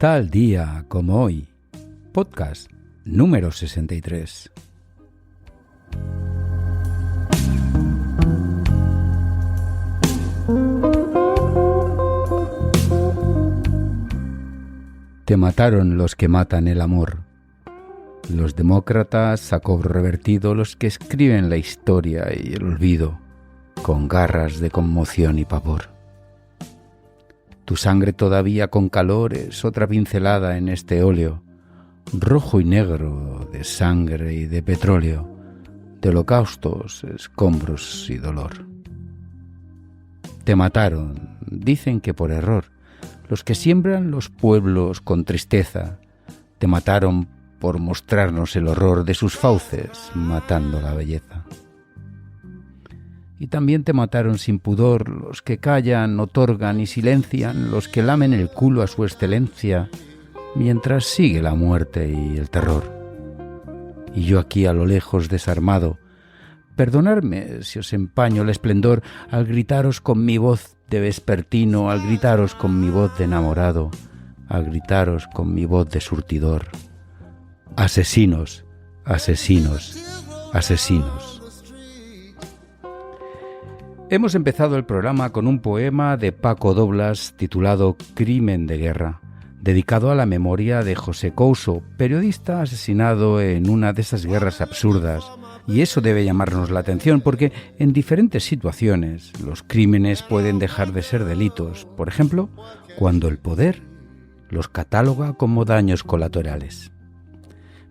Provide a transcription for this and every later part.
Tal día como hoy, podcast número 63. Te mataron los que matan el amor, los demócratas a cobro revertido, los que escriben la historia y el olvido, con garras de conmoción y pavor. Tu sangre todavía con calor es otra pincelada en este óleo, rojo y negro de sangre y de petróleo, de holocaustos, escombros y dolor. Te mataron, dicen que por error, los que siembran los pueblos con tristeza. Te mataron por mostrarnos el horror de sus fauces, matando la belleza. Y también te mataron sin pudor los que callan, otorgan y silencian, los que lamen el culo a su excelencia, mientras sigue la muerte y el terror. Y yo aquí a lo lejos desarmado, perdonadme si os empaño el esplendor al gritaros con mi voz de vespertino, al gritaros con mi voz de enamorado, al gritaros con mi voz de surtidor. Asesinos, asesinos, asesinos. Hemos empezado el programa con un poema de Paco Doblas titulado Crimen de guerra, dedicado a la memoria de José Couso, periodista asesinado en una de esas guerras absurdas. Y eso debe llamarnos la atención porque en diferentes situaciones los crímenes pueden dejar de ser delitos. Por ejemplo, cuando el poder los cataloga como daños colaterales.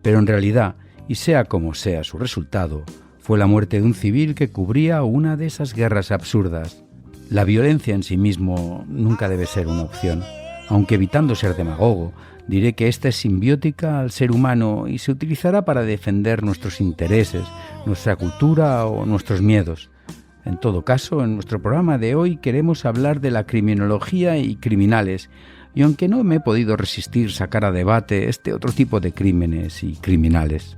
Pero en realidad, y sea como sea su resultado, fue la muerte de un civil que cubría una de esas guerras absurdas. La violencia en sí mismo nunca debe ser una opción, aunque evitando ser demagogo, diré que esta es simbiótica al ser humano y se utilizará para defender nuestros intereses, nuestra cultura o nuestros miedos. En todo caso, en nuestro programa de hoy queremos hablar de la criminología y criminales, y aunque no me he podido resistir sacar a debate este otro tipo de crímenes y criminales.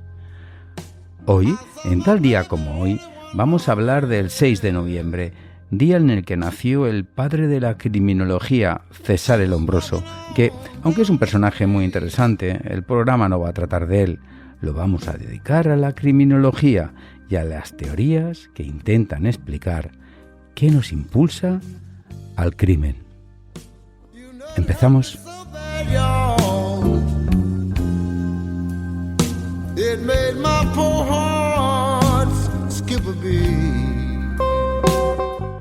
Hoy, en tal día como hoy, vamos a hablar del 6 de noviembre, día en el que nació el padre de la criminología, César el Hombroso, que, aunque es un personaje muy interesante, el programa no va a tratar de él. Lo vamos a dedicar a la criminología y a las teorías que intentan explicar qué nos impulsa al crimen. ¿Empezamos? It made my poor heart skip a beat.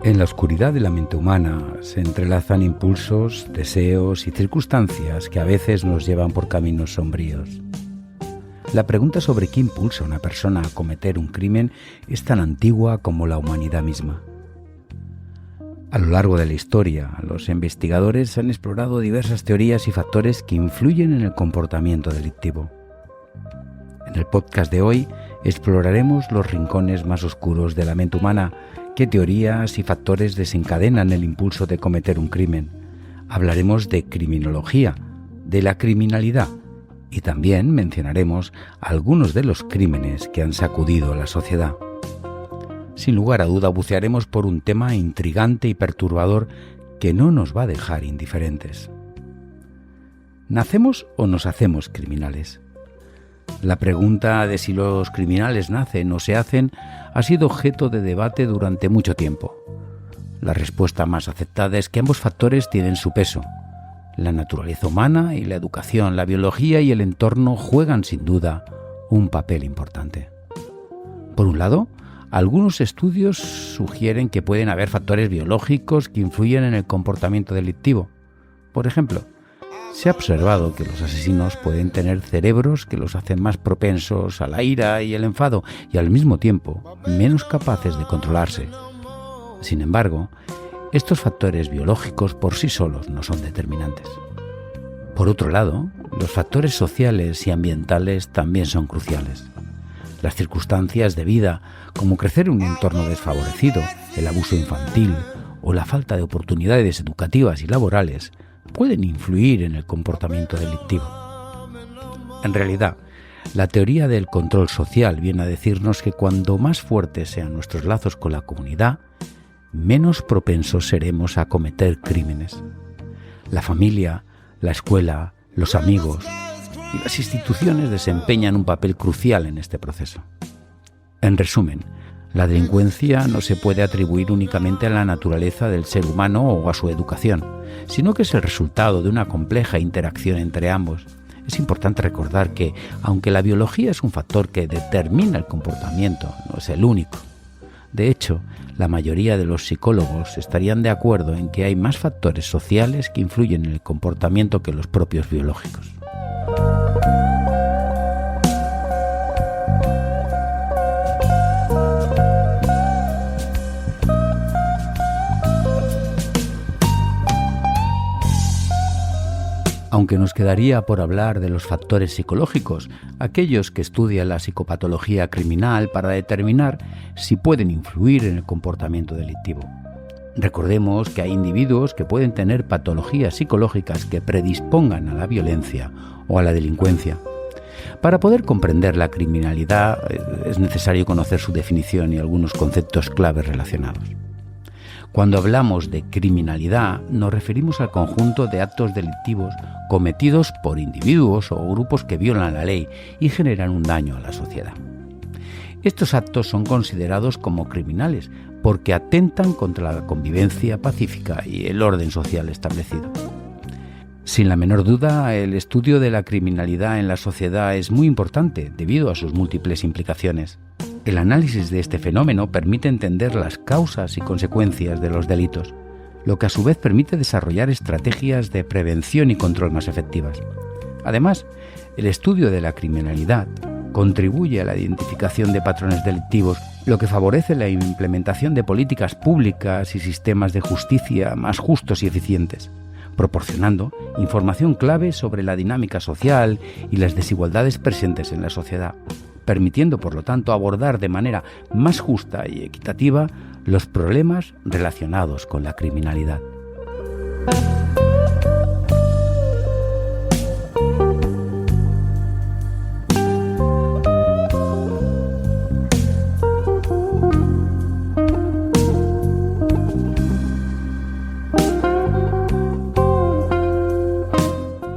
En la oscuridad de la mente humana se entrelazan impulsos, deseos y circunstancias que a veces nos llevan por caminos sombríos. La pregunta sobre qué impulsa a una persona a cometer un crimen es tan antigua como la humanidad misma. A lo largo de la historia, los investigadores han explorado diversas teorías y factores que influyen en el comportamiento delictivo. En el podcast de hoy exploraremos los rincones más oscuros de la mente humana, qué teorías y factores desencadenan el impulso de cometer un crimen. Hablaremos de criminología, de la criminalidad y también mencionaremos algunos de los crímenes que han sacudido a la sociedad. Sin lugar a duda bucearemos por un tema intrigante y perturbador que no nos va a dejar indiferentes. ¿Nacemos o nos hacemos criminales? La pregunta de si los criminales nacen o se hacen ha sido objeto de debate durante mucho tiempo. La respuesta más aceptada es que ambos factores tienen su peso. La naturaleza humana y la educación, la biología y el entorno juegan sin duda un papel importante. Por un lado, algunos estudios sugieren que pueden haber factores biológicos que influyen en el comportamiento delictivo. Por ejemplo, se ha observado que los asesinos pueden tener cerebros que los hacen más propensos a la ira y el enfado y al mismo tiempo menos capaces de controlarse. Sin embargo, estos factores biológicos por sí solos no son determinantes. Por otro lado, los factores sociales y ambientales también son cruciales. Las circunstancias de vida, como crecer en un entorno desfavorecido, el abuso infantil o la falta de oportunidades educativas y laborales, pueden influir en el comportamiento delictivo. En realidad, la teoría del control social viene a decirnos que cuando más fuertes sean nuestros lazos con la comunidad, menos propensos seremos a cometer crímenes. La familia, la escuela, Los amigos y las instituciones desempeñan un papel crucial en este proceso. En resumen, la delincuencia no se puede atribuir únicamente a la naturaleza del ser humano o a su educación, sino que es el resultado de una compleja interacción entre ambos. Es importante recordar que, aunque la biología es un factor que determina el comportamiento, no es el único. De hecho, la mayoría de los psicólogos estarían de acuerdo en que hay más factores sociales que influyen en el comportamiento que los propios biológicos. Aunque nos quedaría por hablar de los factores psicológicos, aquellos que estudian la psicopatología criminal para determinar si pueden influir en el comportamiento delictivo. Recordemos que hay individuos que pueden tener patologías psicológicas que predispongan a la violencia o a la delincuencia. Para poder comprender la criminalidad es necesario conocer su definición y algunos conceptos claves relacionados. Cuando hablamos de criminalidad, nos referimos al conjunto de actos delictivos cometidos por individuos o grupos que violan la ley y generan un daño a la sociedad. Estos actos son considerados como criminales porque atentan contra la convivencia pacífica y el orden social establecido. Sin la menor duda, el estudio de la criminalidad en la sociedad es muy importante debido a sus múltiples implicaciones. El análisis de este fenómeno permite entender las causas y consecuencias de los delitos, lo que a su vez permite desarrollar estrategias de prevención y control más efectivas. Además, el estudio de la criminalidad contribuye a la identificación de patrones delictivos, lo que favorece la implementación de políticas públicas y sistemas de justicia más justos y eficientes, proporcionando información clave sobre la dinámica social y las desigualdades presentes en la sociedad, permitiendo, por lo tanto, abordar de manera más justa y equitativa los problemas relacionados con la criminalidad.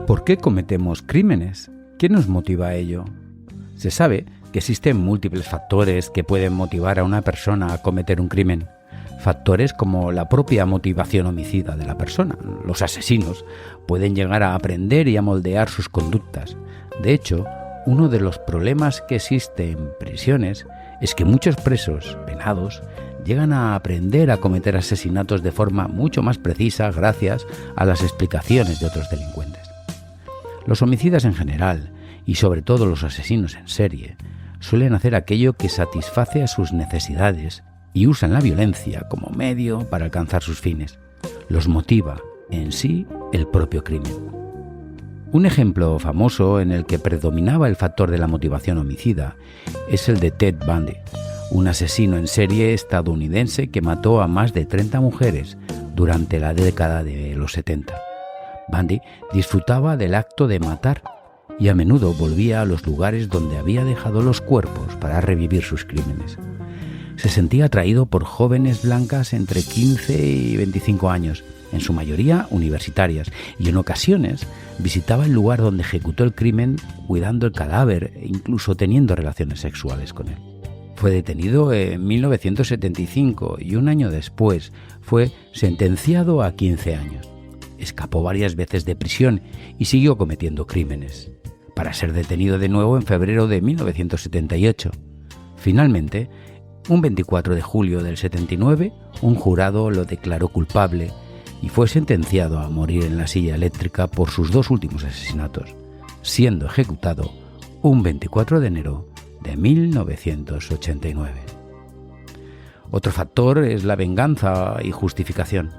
¿Por qué cometemos crímenes? ¿Qué nos motiva a ello? Se sabe que existen múltiples factores que pueden motivar a una persona a cometer un crimen. Factores como la propia motivación homicida de la persona. Los asesinos pueden llegar a aprender y a moldear sus conductas. De hecho, uno de los problemas que existe en prisiones es que muchos presos penados llegan a aprender a cometer asesinatos de forma mucho más precisa gracias a las explicaciones de otros delincuentes. Los homicidas en general, y sobre todo los asesinos en serie, suelen hacer aquello que satisface a sus necesidades y usan la violencia como medio para alcanzar sus fines. Los motiva en sí el propio crimen. Un ejemplo famoso en el que predominaba el factor de la motivación homicida es el de Ted Bundy, un asesino en serie estadounidense que mató a más de 30 mujeres durante la década de los 70. Bundy disfrutaba del acto de matar y a menudo volvía a los lugares donde había dejado los cuerpos para revivir sus crímenes. Se sentía atraído por jóvenes blancas entre 15 y 25 años, en su mayoría universitarias, y en ocasiones visitaba el lugar donde ejecutó el crimen cuidando el cadáver e incluso teniendo relaciones sexuales con él. Fue detenido en 1975 y un año después fue sentenciado a 15 años. Escapó varias veces de prisión y siguió cometiendo crímenes, para ser detenido de nuevo en febrero de 1978. Finalmente, un 24 de julio del 79, un jurado lo declaró culpable y fue sentenciado a morir en la silla eléctrica por sus dos últimos asesinatos, siendo ejecutado un 24 de enero de 1989. Otro factor es la venganza y justificación.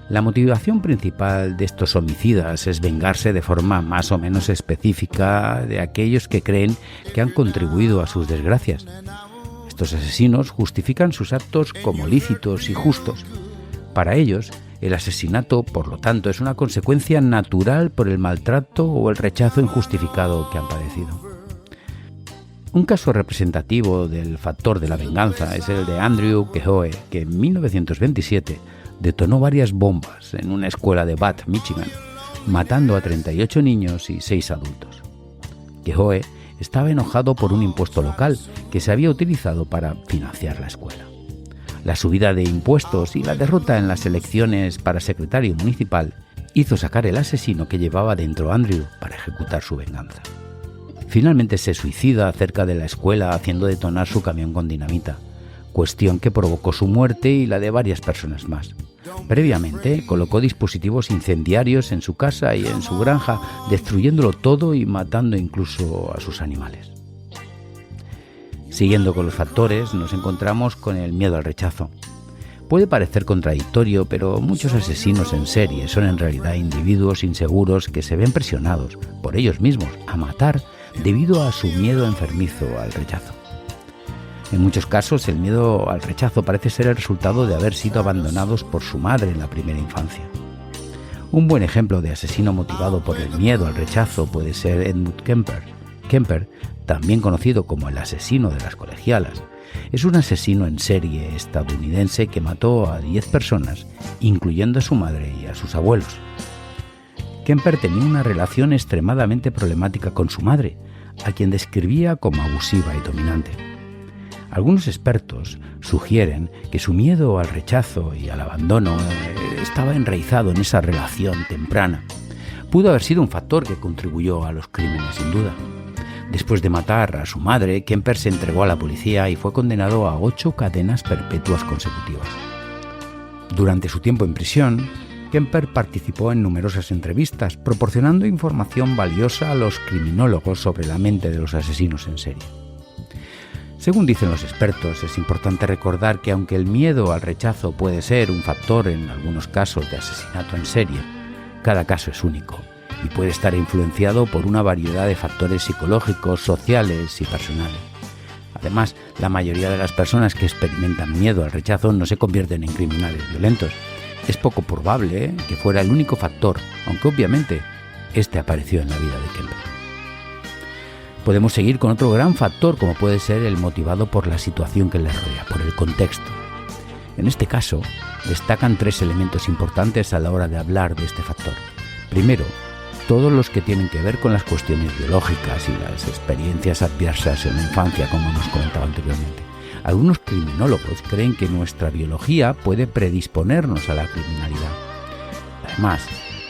La motivación principal de estos homicidas es vengarse de forma más o menos específica de aquellos que creen que han contribuido a sus desgracias. Estos asesinos justifican sus actos como lícitos y justos. Para ellos, el asesinato, por lo tanto, es una consecuencia natural por el maltrato o el rechazo injustificado que han padecido. Un caso representativo del factor de la venganza es el de Andrew Kehoe, que en 1927 detonó varias bombas en una escuela de Bath, Michigan, matando a 38 niños y 6 adultos. Kehoe estaba enojado por un impuesto local que se había utilizado para financiar la escuela. La subida de impuestos y la derrota en las elecciones para secretario municipal hizo sacar el asesino que llevaba dentro Andrew para ejecutar su venganza. Finalmente se suicida cerca de la escuela haciendo detonar su camión con dinamita, cuestión que provocó su muerte y la de varias personas más. Previamente colocó dispositivos incendiarios en su casa y en su granja, destruyéndolo todo y matando incluso a sus animales. Siguiendo con los factores, nos encontramos con el miedo al rechazo. Puede parecer contradictorio, pero muchos asesinos en serie son en realidad individuos inseguros que se ven presionados por ellos mismos a matar debido a su miedo enfermizo al rechazo. En muchos casos, el miedo al rechazo parece ser el resultado de haber sido abandonados por su madre en la primera infancia. Un buen ejemplo de asesino motivado por el miedo al rechazo puede ser Edmund Kemper. Kemper, también conocido como el asesino de las colegialas, es un asesino en serie estadounidense que mató a 10 personas, incluyendo a su madre y a sus abuelos. Kemper tenía una relación extremadamente problemática con su madre, a quien describía como abusiva y dominante. Algunos expertos sugieren que su miedo al rechazo y al abandono estaba enraizado en esa relación temprana. Pudo haber sido un factor que contribuyó a los crímenes, sin duda. Después de matar a su madre, Kemper se entregó a la policía y fue condenado a 8 cadenas perpetuas consecutivas. Durante su tiempo en prisión, Kemper participó en numerosas entrevistas, proporcionando información valiosa a los criminólogos sobre la mente de los asesinos en serie. Según dicen los expertos, es importante recordar que aunque el miedo al rechazo puede ser un factor en algunos casos de asesinato en serie, cada caso es único y puede estar influenciado por una variedad de factores psicológicos, sociales y personales. Además, la mayoría de las personas que experimentan miedo al rechazo no se convierten en criminales violentos. Es poco probable que fuera el único factor, aunque obviamente este apareció en la vida de Kemper. Podemos seguir con otro gran factor, como puede ser el motivado por la situación que le rodea, por el contexto. En este caso, destacan 3 elementos importantes a la hora de hablar de este factor. Primero, todos los que tienen que ver con las cuestiones biológicas y las experiencias adversas en la infancia, como hemos comentado anteriormente. Algunos criminólogos creen que nuestra biología puede predisponernos a la criminalidad. Además,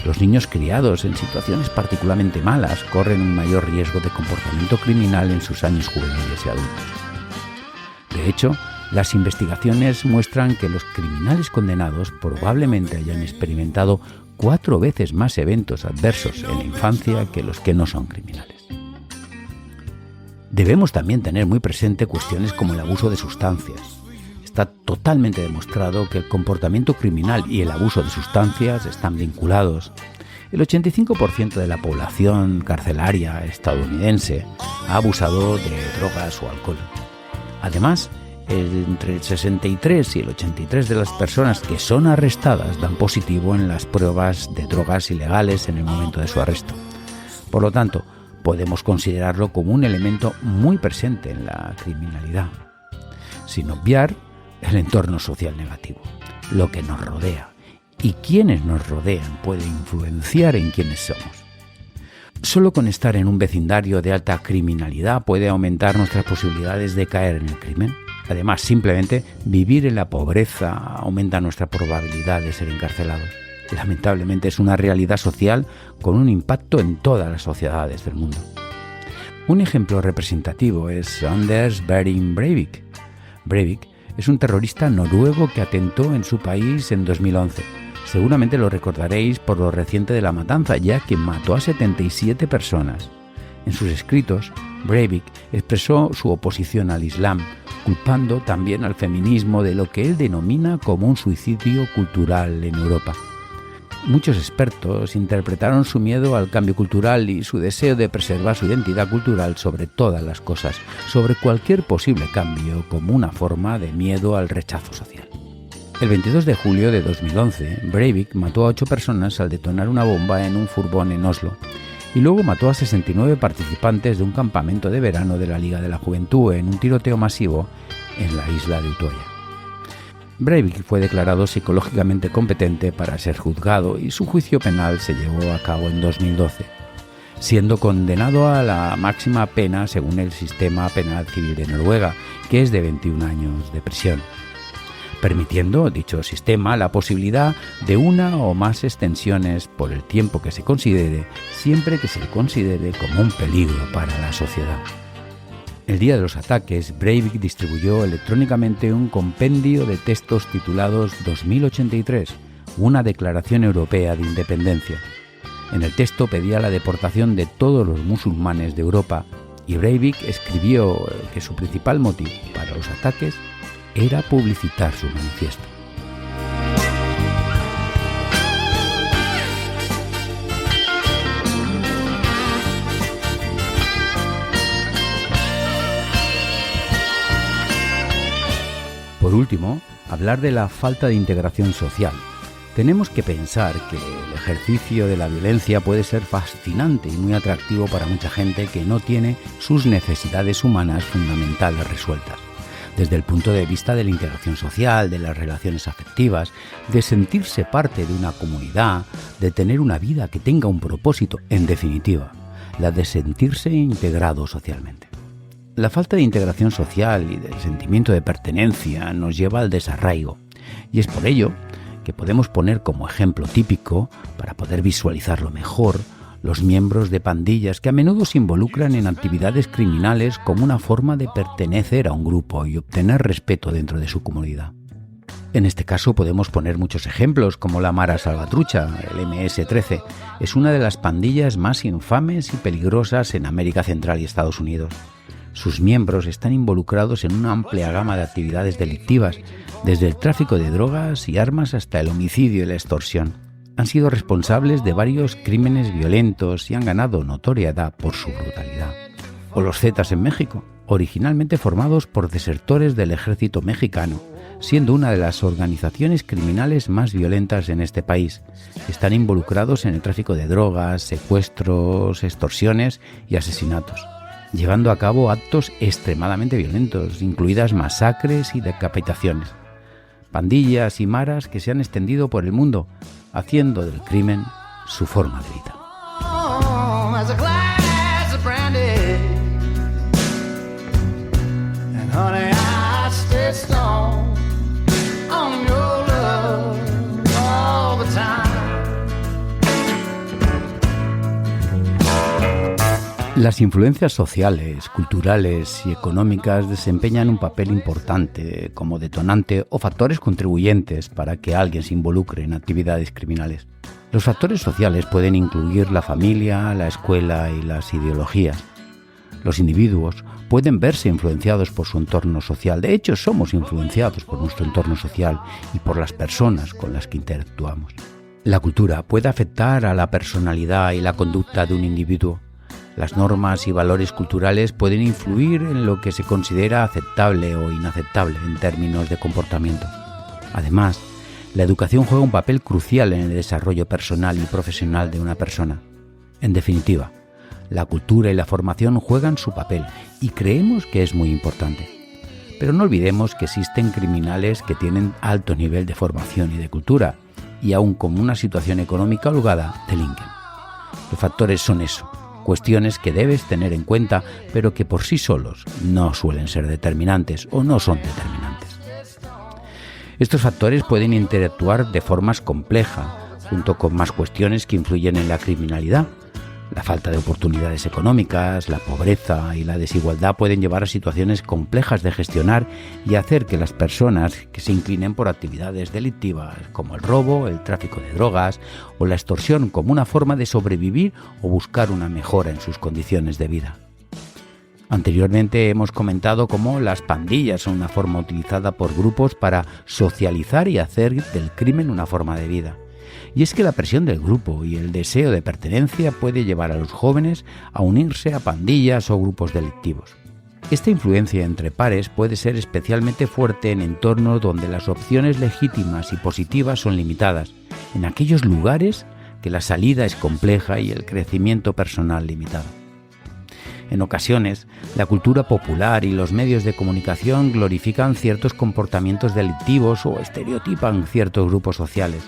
los niños criados en situaciones particularmente malas corren un mayor riesgo de comportamiento criminal en sus años juveniles y adultos. De hecho, las investigaciones muestran que los criminales condenados probablemente hayan experimentado 4 veces más eventos adversos en la infancia que los que no son criminales. Debemos también tener muy presente cuestiones como el abuso de sustancias. Está totalmente demostrado que el comportamiento criminal y el abuso de sustancias están vinculados. El 85% de la población carcelaria estadounidense ha abusado de drogas o alcohol. Además, entre el 63 y el 83% de las personas que son arrestadas dan positivo en las pruebas de drogas ilegales en el momento de su arresto. Por lo tanto, podemos considerarlo como un elemento muy presente en la criminalidad, sin obviar el entorno social negativo, lo que nos rodea y quienes nos rodean puede influenciar en quienes somos. Solo con estar en un vecindario de alta criminalidad puede aumentar nuestras posibilidades de caer en el crimen. Además, simplemente vivir en la pobreza aumenta nuestra probabilidad de ser encarcelados. Lamentablemente es una realidad social con un impacto en todas las sociedades del mundo. Un ejemplo representativo es Anders Behring Breivik. Breivik es un terrorista noruego que atentó en su país en 2011. Seguramente lo recordaréis por lo reciente de la matanza, ya que mató a 77 personas. En sus escritos, Breivik expresó su oposición al Islam, culpando también al feminismo de lo que él denomina como un suicidio cultural en Europa. Muchos expertos interpretaron su miedo al cambio cultural y su deseo de preservar su identidad cultural sobre todas las cosas, sobre cualquier posible cambio, como una forma de miedo al rechazo social. El 22 de julio de 2011, Breivik mató a 8 personas al detonar una bomba en un furgón en Oslo, y luego mató a 69 participantes de un campamento de verano de la Liga de la Juventud en un tiroteo masivo en la isla de Utoya. Breivik fue declarado psicológicamente competente para ser juzgado y su juicio penal se llevó a cabo en 2012, siendo condenado a la máxima pena según el sistema penal civil de Noruega, que es de 21 años de prisión, permitiendo dicho sistema la posibilidad de una o más extensiones por el tiempo que se considere, siempre que se le considere como un peligro para la sociedad. El día de los ataques, Breivik distribuyó electrónicamente un compendio de textos titulados 2083, una declaración europea de independencia. En el texto pedía la deportación de todos los musulmanes de Europa y Breivik escribió que su principal motivo para los ataques era publicitar su manifiesto. Por último, hablar de la falta de integración social. Tenemos que pensar que el ejercicio de la violencia puede ser fascinante y muy atractivo para mucha gente que no tiene sus necesidades humanas fundamentales resueltas. Desde el punto de vista de la integración social, de las relaciones afectivas, de sentirse parte de una comunidad, de tener una vida que tenga un propósito, en definitiva, la de sentirse integrado socialmente. La falta de integración social y del sentimiento de pertenencia nos lleva al desarraigo, y es por ello que podemos poner como ejemplo típico, para poder visualizarlo mejor, los miembros de pandillas que a menudo se involucran en actividades criminales como una forma de pertenecer a un grupo y obtener respeto dentro de su comunidad. En este caso podemos poner muchos ejemplos, como la Mara Salvatrucha, el MS-13, es una de las pandillas más infames y peligrosas en América Central y Estados Unidos. Sus miembros están involucrados en una amplia gama de actividades delictivas, desde el tráfico de drogas y armas hasta el homicidio y la extorsión. Han sido responsables de varios crímenes violentos y han ganado notoriedad por su brutalidad. O los Zetas en México, originalmente formados por desertores del ejército mexicano, siendo una de las organizaciones criminales más violentas en este país. Están involucrados en el tráfico de drogas, secuestros, extorsiones y asesinatos, llevando a cabo actos extremadamente violentos, incluidas masacres y decapitaciones. Pandillas y maras que se han extendido por el mundo, haciendo del crimen su forma de vida. Las influencias sociales, culturales y económicas desempeñan un papel importante como detonante o factores contribuyentes para que alguien se involucre en actividades criminales. Los factores sociales pueden incluir la familia, la escuela y las ideologías. Los individuos pueden verse influenciados por su entorno social. De hecho, somos influenciados por nuestro entorno social y por las personas con las que interactuamos. La cultura puede afectar a la personalidad y la conducta de un individuo. Las normas y valores culturales pueden influir en lo que se considera aceptable o inaceptable en términos de comportamiento. Además, la educación juega un papel crucial en el desarrollo personal y profesional de una persona. En definitiva, la cultura y la formación juegan su papel y creemos que es muy importante. Pero no olvidemos que existen criminales que tienen alto nivel de formación y de cultura y aun con una situación económica holgada, delinquen. Los factores son eso. Cuestiones que debes tener en cuenta, pero que por sí solos no suelen ser determinantes o no son determinantes. Estos factores pueden interactuar de formas complejas, junto con más cuestiones que influyen en la criminalidad. La falta de oportunidades económicas, la pobreza y la desigualdad pueden llevar a situaciones complejas de gestionar y hacer que las personas que se inclinen por actividades delictivas como el robo, el tráfico de drogas o la extorsión como una forma de sobrevivir o buscar una mejora en sus condiciones de vida. Anteriormente hemos comentado cómo las pandillas son una forma utilizada por grupos para socializar y hacer del crimen una forma de vida. Y es que la presión del grupo y el deseo de pertenencia puede llevar a los jóvenes a unirse a pandillas o grupos delictivos. Esta influencia entre pares puede ser especialmente fuerte en entornos donde las opciones legítimas y positivas son limitadas, en aquellos lugares que la salida es compleja y el crecimiento personal limitado. En ocasiones, la cultura popular y los medios de comunicación glorifican ciertos comportamientos delictivos o estereotipan ciertos grupos sociales.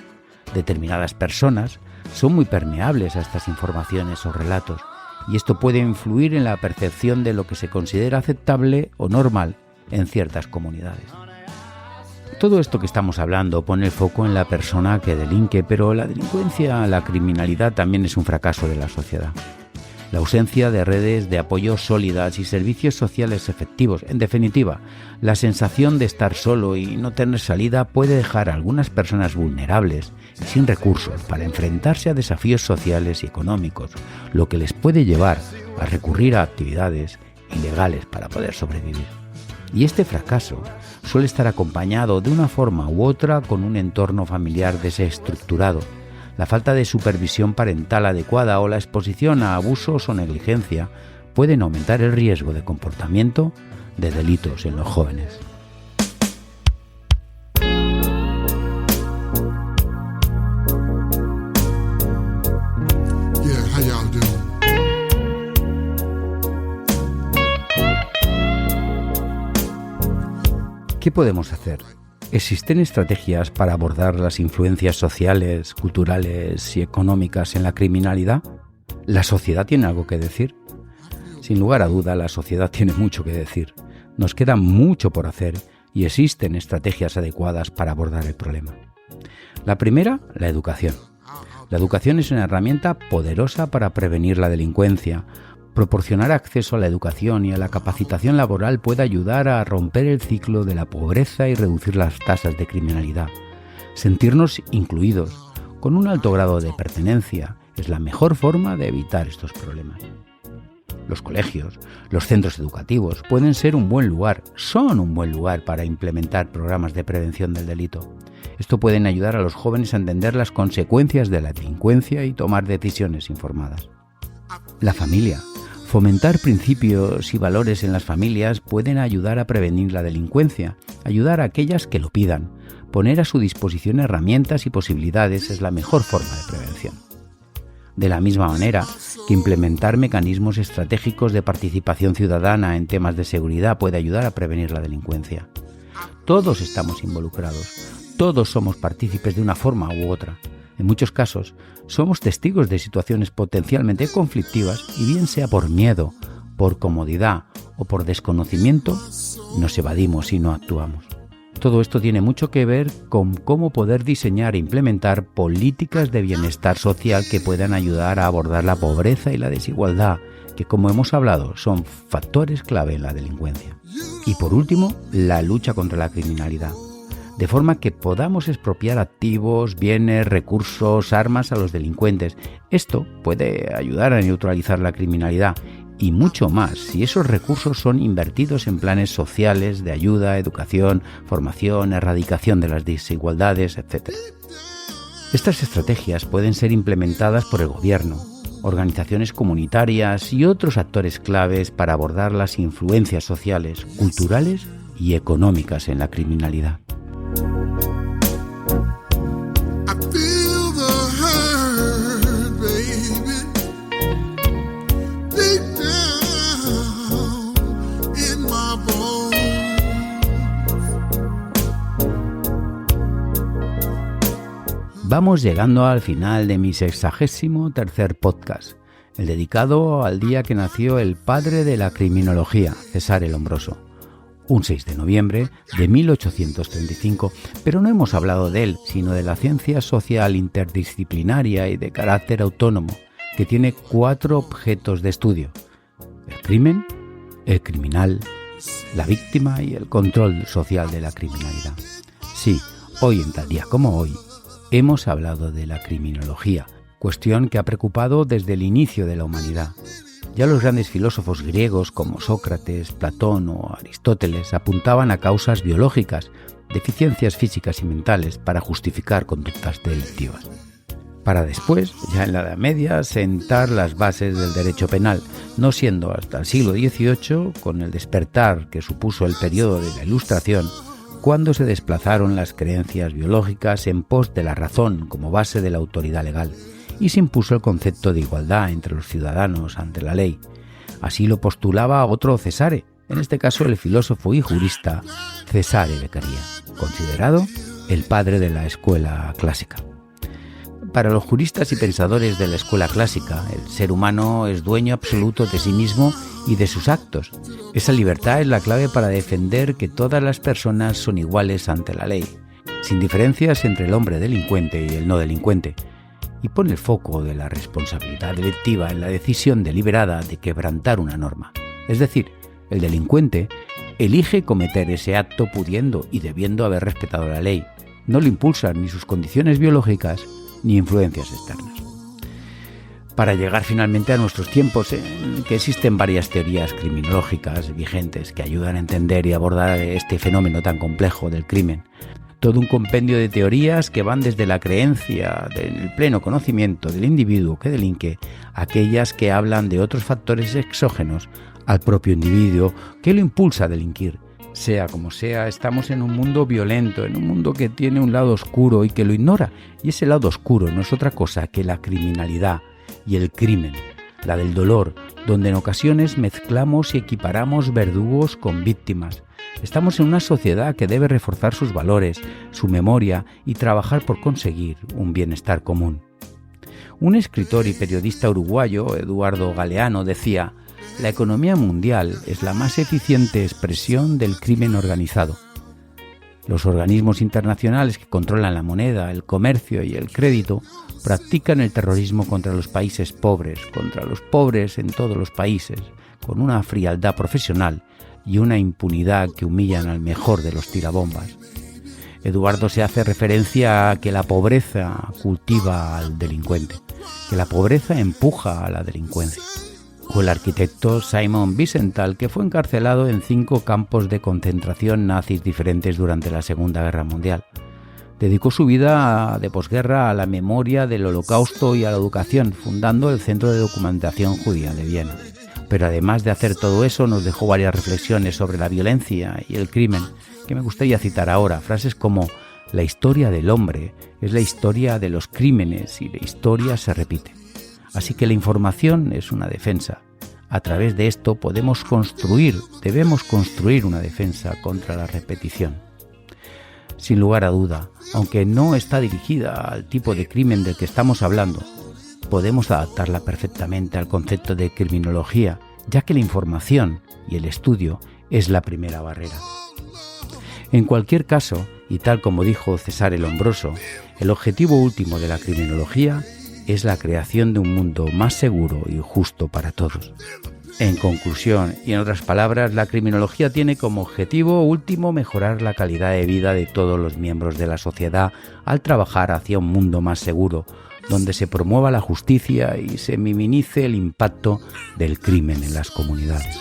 Determinadas personas son muy permeables a estas informaciones o relatos, y esto puede influir en la percepción de lo que se considera aceptable o normal en ciertas comunidades. Todo esto que estamos hablando pone el foco en la persona que delinque, pero la delincuencia, la criminalidad también es un fracaso de la sociedad. La ausencia de redes de apoyo sólidas y servicios sociales efectivos, en definitiva, la sensación de estar solo y no tener salida puede dejar a algunas personas vulnerables y sin recursos para enfrentarse a desafíos sociales y económicos, lo que les puede llevar a recurrir a actividades ilegales para poder sobrevivir. Y este fracaso suele estar acompañado de una forma u otra con un entorno familiar desestructurado. La falta de supervisión parental adecuada o la exposición a abusos o negligencia pueden aumentar el riesgo de comportamiento de delitos en los jóvenes. ¿Qué podemos hacer? ¿Existen estrategias para abordar las influencias sociales, culturales y económicas en la criminalidad? ¿La sociedad tiene algo que decir? Sin lugar a duda, la sociedad tiene mucho que decir. Nos queda mucho por hacer y existen estrategias adecuadas para abordar el problema. La primera, la educación. La educación es una herramienta poderosa para prevenir la delincuencia. Proporcionar acceso a la educación y a la capacitación laboral puede ayudar a romper el ciclo de la pobreza y reducir las tasas de criminalidad. Sentirnos incluidos, con un alto grado de pertenencia, es la mejor forma de evitar estos problemas. Los colegios, los centros educativos pueden ser son un buen lugar para implementar programas de prevención del delito. Esto puede ayudar a los jóvenes a entender las consecuencias de la delincuencia y tomar decisiones informadas. La familia. Fomentar principios y valores en las familias pueden ayudar a prevenir la delincuencia, ayudar a aquellas que lo pidan. Poner a su disposición herramientas y posibilidades es la mejor forma de prevención. De la misma manera que implementar mecanismos estratégicos de participación ciudadana en temas de seguridad puede ayudar a prevenir la delincuencia. Todos estamos involucrados, todos somos partícipes de una forma u otra. En muchos casos, somos testigos de situaciones potencialmente conflictivas y bien sea por miedo, por comodidad o por desconocimiento, nos evadimos y no actuamos. Todo esto tiene mucho que ver con cómo poder diseñar e implementar políticas de bienestar social que puedan ayudar a abordar la pobreza y la desigualdad, que como hemos hablado son factores clave en la delincuencia. Y por último, la lucha contra la criminalidad. De forma que podamos expropiar activos, bienes, recursos, armas a los delincuentes. Esto puede ayudar a neutralizar la criminalidad y mucho más si esos recursos son invertidos en planes sociales de ayuda, educación, formación, erradicación de las desigualdades, etc. Estas estrategias pueden ser implementadas por el gobierno, organizaciones comunitarias y otros actores claves para abordar las influencias sociales, culturales y económicas en la criminalidad. Vamos llegando al final de mi 63º podcast, el dedicado al día que nació el padre de la criminología, Cesare Lombroso, un 6 de noviembre de 1835, pero no hemos hablado de él, sino de la ciencia social interdisciplinaria y de carácter autónomo, que tiene 4 objetos de estudio: el crimen, el criminal, la víctima y el control social de la criminalidad. Sí, hoy en tal día como hoy, hemos hablado de la criminología, cuestión que ha preocupado desde el inicio de la humanidad. Ya los grandes filósofos griegos como Sócrates, Platón o Aristóteles apuntaban a causas biológicas, deficiencias físicas y mentales para justificar conductas delictivas. Para después, ya en la Edad Media, sentar las bases del derecho penal, no siendo hasta el siglo XVIII, con el despertar que supuso el periodo de la Ilustración, cuando se desplazaron las creencias biológicas en pos de la razón como base de la autoridad legal y se impuso el concepto de igualdad entre los ciudadanos ante la ley. Así lo postulaba otro Cesare, en este caso el filósofo y jurista Cesare Beccaria, considerado el padre de la escuela clásica. Para los juristas y pensadores de la escuela clásica, el ser humano es dueño absoluto de sí mismo y de sus actos. Esa libertad es la clave para defender que todas las personas son iguales ante la ley, sin diferencias entre el hombre delincuente y el no delincuente, y pone el foco de la responsabilidad delictiva en la decisión deliberada de quebrantar una norma. Es decir, el delincuente elige cometer ese acto pudiendo y debiendo haber respetado la ley. No lo impulsan ni sus condiciones biológicas ni influencias externas. Para llegar finalmente a nuestros tiempos, en que existen varias teorías criminológicas vigentes que ayudan a entender y abordar este fenómeno tan complejo del crimen. Todo un compendio de teorías que van desde la creencia del pleno conocimiento del individuo que delinque a aquellas que hablan de otros factores exógenos al propio individuo que lo impulsa a delinquir. Sea como sea, estamos en un mundo violento, en un mundo que tiene un lado oscuro y que lo ignora. Y ese lado oscuro no es otra cosa que la criminalidad y el crimen, la del dolor, donde en ocasiones mezclamos y equiparamos verdugos con víctimas. Estamos en una sociedad que debe reforzar sus valores, su memoria y trabajar por conseguir un bienestar común. Un escritor y periodista uruguayo, Eduardo Galeano, decía: la economía mundial es la más eficiente expresión del crimen organizado. Los organismos internacionales que controlan la moneda, el comercio y el crédito practican el terrorismo contra los países pobres, contra los pobres en todos los países, con una frialdad profesional y una impunidad que humillan al mejor de los tirabombas. Eduardo se hace referencia a que la pobreza cultiva al delincuente, que la pobreza empuja a la delincuencia. O el arquitecto Simon Wiesenthal, que fue encarcelado en 5 campos de concentración nazis diferentes durante la Segunda Guerra Mundial. Dedicó su vida de posguerra a la memoria del Holocausto y a la educación, fundando el Centro de Documentación Judía de Viena. Pero además de hacer todo eso, nos dejó varias reflexiones sobre la violencia y el crimen, que me gustaría citar ahora. Frases como: la historia del hombre es la historia de los crímenes y la historia se repite. Así que la información es una defensa. A través de esto debemos construir una defensa contra la repetición. Sin lugar a duda, aunque no está dirigida al tipo de crimen del que estamos hablando, podemos adaptarla perfectamente al concepto de criminología, ya que la información y el estudio es la primera barrera. En cualquier caso, y tal como dijo Cesare Lombroso, el objetivo último de la criminología es la creación de un mundo más seguro y justo para todos. En conclusión, y en otras palabras, la criminología tiene como objetivo último mejorar la calidad de vida de todos los miembros de la sociedad al trabajar hacia un mundo más seguro, donde se promueva la justicia y se minimice el impacto del crimen en las comunidades.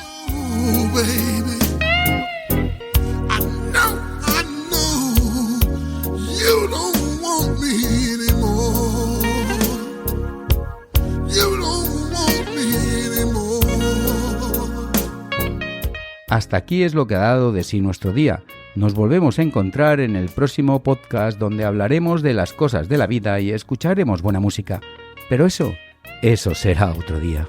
Hasta aquí es lo que ha dado de sí nuestro día. Nos volvemos a encontrar en el próximo podcast, donde hablaremos de las cosas de la vida y escucharemos buena música. Pero eso será otro día.